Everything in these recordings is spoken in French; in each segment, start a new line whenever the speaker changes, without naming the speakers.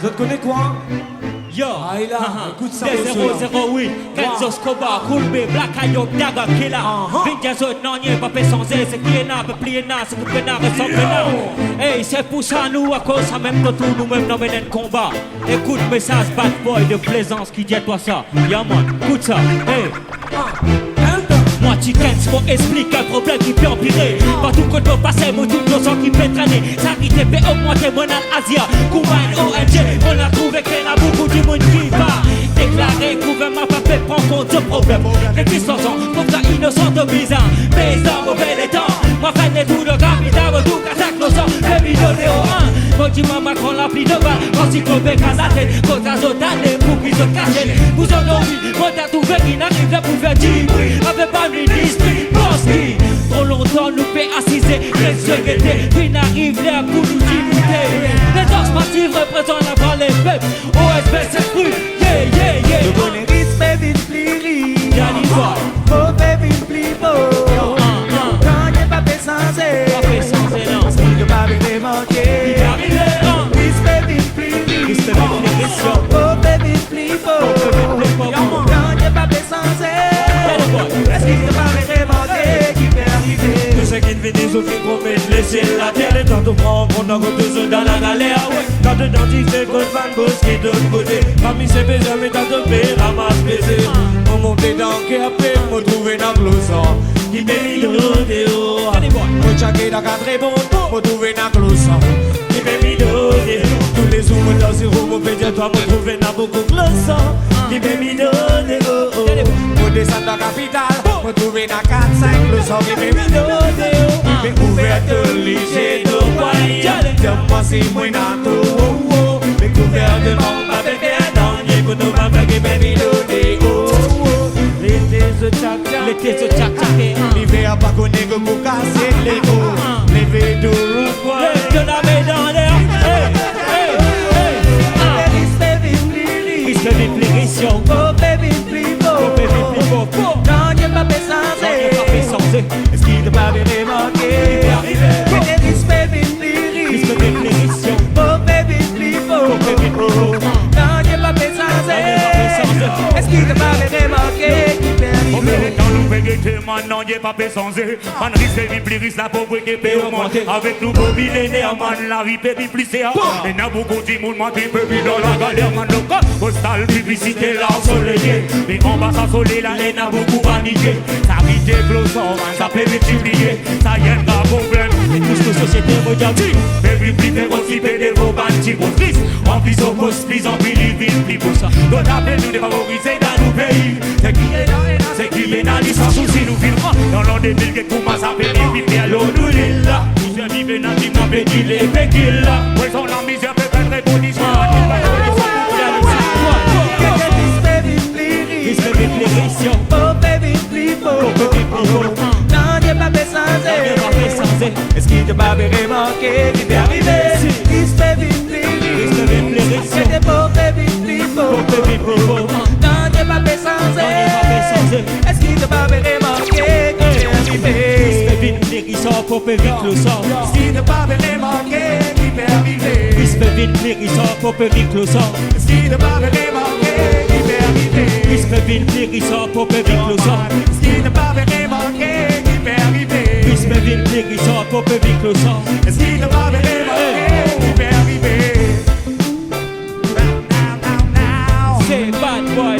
Vous connaissez quoi?
Yo,
Ah, il a, écoute ça,
008, Kenzo Escobar, Koulbe, Black Ayo, Daga, Killa. Vinja Zot, non, y'a pas fait sans aise, c'est qui est n'a, pas plié n'a, c'est que n'a, ressemble n'a. Hey, c'est pour ça, nous, à cause, ça même de tout, nous-mêmes, nous menons le combat. Écoute, message, bad boy de plaisance, qui dit à toi ça. Ya man, écoute ça, hey. Moi, Chickens, faut expliquer un problème qui peut empirer. Partout qu'on doit passer, moi, tout le sang qui peut traîner. Ça qui te fait augmenter mon Asia. Koumain, ONG, on a trouvé qu'il y a beaucoup de monde qui va déclarer. Gouvernement pas fait prendre compte ce problème. Les petits sont pour ça innocents de bizarre. Mais ils ont mauvais les temps. Moi, fais les tout le capital, tout qu'attaque nos sangs. Les millions de 1. Moi, dis-moi, Macron l'a pris de bas. Quand si qu'on fait qu'à la tête, quand ça saute à des pour qu'ils se cachent. Vous en avez vu, moi, t'as trouvé qu'il n'arrive là pour faire 10 bruit. Avec pas ministre, Boski. Trop longtemps nous fait assiser les secrétaires. Puis n'arrive là pour nous imiter. Les danses massives représentent avant les peuples. OSB c'est cru, yeah, yeah, yeah.
Le bonnet risque, baby, pliri.
Yanni Boy.
Oh, baby, plibo. Quand y'a pas fait sensé.
Pas fait sensé, non.
Parce qu'il ne va pas manquer.
Il est arrivé, non.
Risque, baby, pliri.
Risque, baby, pliri.
Oh, baby, plibo. Quand y'a pas fait sensé. Est-ce qu'il ne va pas manquer? Qui peut arriver?
Tous ceux qui ne viennent au film promettent laisser la terre. Et tant de prendre qu'on a deux dans la galère. Quand dedans disent que Van Boss qui est de l'autre côté. Parmi ces baisers, mais t'as de paix, ramasse baiser. On monte dans le après, on trouve un aglossant. Qui bénit de l'odéo.
On checker dans quatre bon, on trouve un aglossant.
Qui bénit de l'odéo.
Tous les zooms dans zéro, on peut dire toi, on trouve un beaucoup glossant.
Qui bénit de l'odéo.
On descend dans la capitale, on trouve un 4-5 glossant. Qui bénit de l'odéo. Mais ouverte lycée de Guaïa. Dis-moi si moi n'a tout. Mais gouvernement, pas bébé, non, y'a qu'on nous va faire qui bénit de l'odéo.
L'été se tchac-tchac.
L'hiver pas qu'on est que pour casser les hauts. Levé de roue,
De la main dans l'air. Hey, hey,
Risque, baby, pliri.
Risque de plérition.
Oh, baby, plibo.
Oh, baby, plibo.
Quand y'a pas fait sensé.
Est-ce qu'il ne va pas
manquer? Risque, baby, pliri.
Risque de plérition.
Oh, baby, plibo. Quand y'a pas fait sensé. Est-ce qu'il ne va pas manquer? Qui peut arriver?
Dans nous végété, maintenant y'a pas fait sans eux. Man risque de plus risque la pauvre qui peut augmenter. Avec nous beaux millénaires, man la vie peut plus c'est. Et n'a beaucoup de monde, man qui peut vivre dans la galère. Man le code postal, publicité, l'ensoleillé. Mais en bas ça soleil, la haine a beaucoup paniqué. Ça vite éclosant, ça peut multiplier. Ça y est un problème.
Et tous nos sociétés mondiales.
Baby, plus de aussi pédé vos bandes, vos tristes. En plus, au hospice, en plus, les villes, plus pour ça. Donc, appelez-nous défavorisés dans nos pays. C'est qui est là, c'est qui est là, sans souci, nous filmons. Dans l'an des villes, que commence à faire des pieds à l'eau, nous l'île là. Nous sommes vivés dans les mois, pédis, les péquilles là. Ouais, son la misère peut faire très bonne histoire.
Risque de plérition.
Oh, baby, plibo. Non, y'a pas fait sensé.
Est-ce qu'il te va manquer? Qui peut arriver?
Risque, baby, pliri.
Risque de plérition.
C'était beau, baby, plibo.
Baby, plibo.
Non, y'a pas fait sensé. Est-ce qu'il te va manquer? Qui peut arriver?
Risque de plérissant pour périr le sang.
Est-ce qu'il te va manquer? Qui peut arriver?
Risque de plérissant pour périr le sang.
Est-ce qu'il te va manquer? Qui peut arriver?
Risque de plérissant pour périr le sang.
Est-ce qu'il te va manquer? Qui peut arriver?
Risque de plérissant pour périr le sang.
Est-ce qu'il te va manquer? Qui peut arriver?
C'est bad boy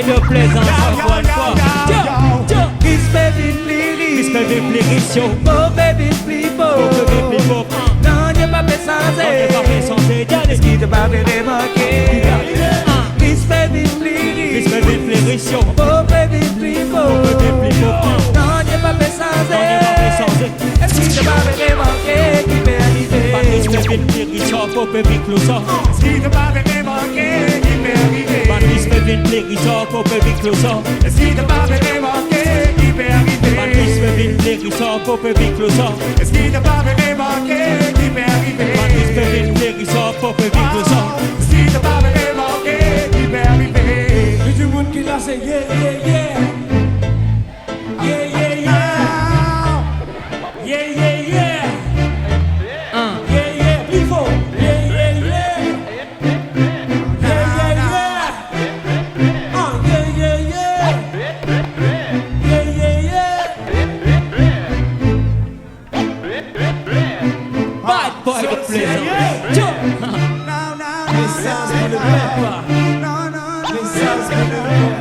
de présidentiel.
Oh baby, flippo. Non, y'a pas fait sensé. de pas remarquer. Bis baby
Bis
please,
baby flérission
oh baby please,
Baby plus beau
non j'ai pas fait sans
Non y'a pas fait sans
Est-ce qu'il te pas remarquer qui peut arriver?
Patrice baby flérisson Pour baby closer
Si t'as pas remarqué, qui peut arriver.
Patrice baby flérisson Pour baby closer
Si t'as pas remarqué, qui peut
Patrice
arriver.
baby flérisson Pour baby closer
Si t'as pas remarqué, qui peut arriver.
Patrice baby flérisson Pour baby closer
Si t'as pas remarqué, qui peut arriver.
Et du monde qui l'a, c'est yeah, yeah, yeah. Yeah, yeah, yeah. Yeah, yeah, yeah. Yeah, yeah, plus fort. Yeah, yeah, yeah. Yeah, yeah, yeah. Yeah, yeah, yeah. Yeah, yeah, yeah.
Bad boy the player
Les sens pour le papa. Les sens pour le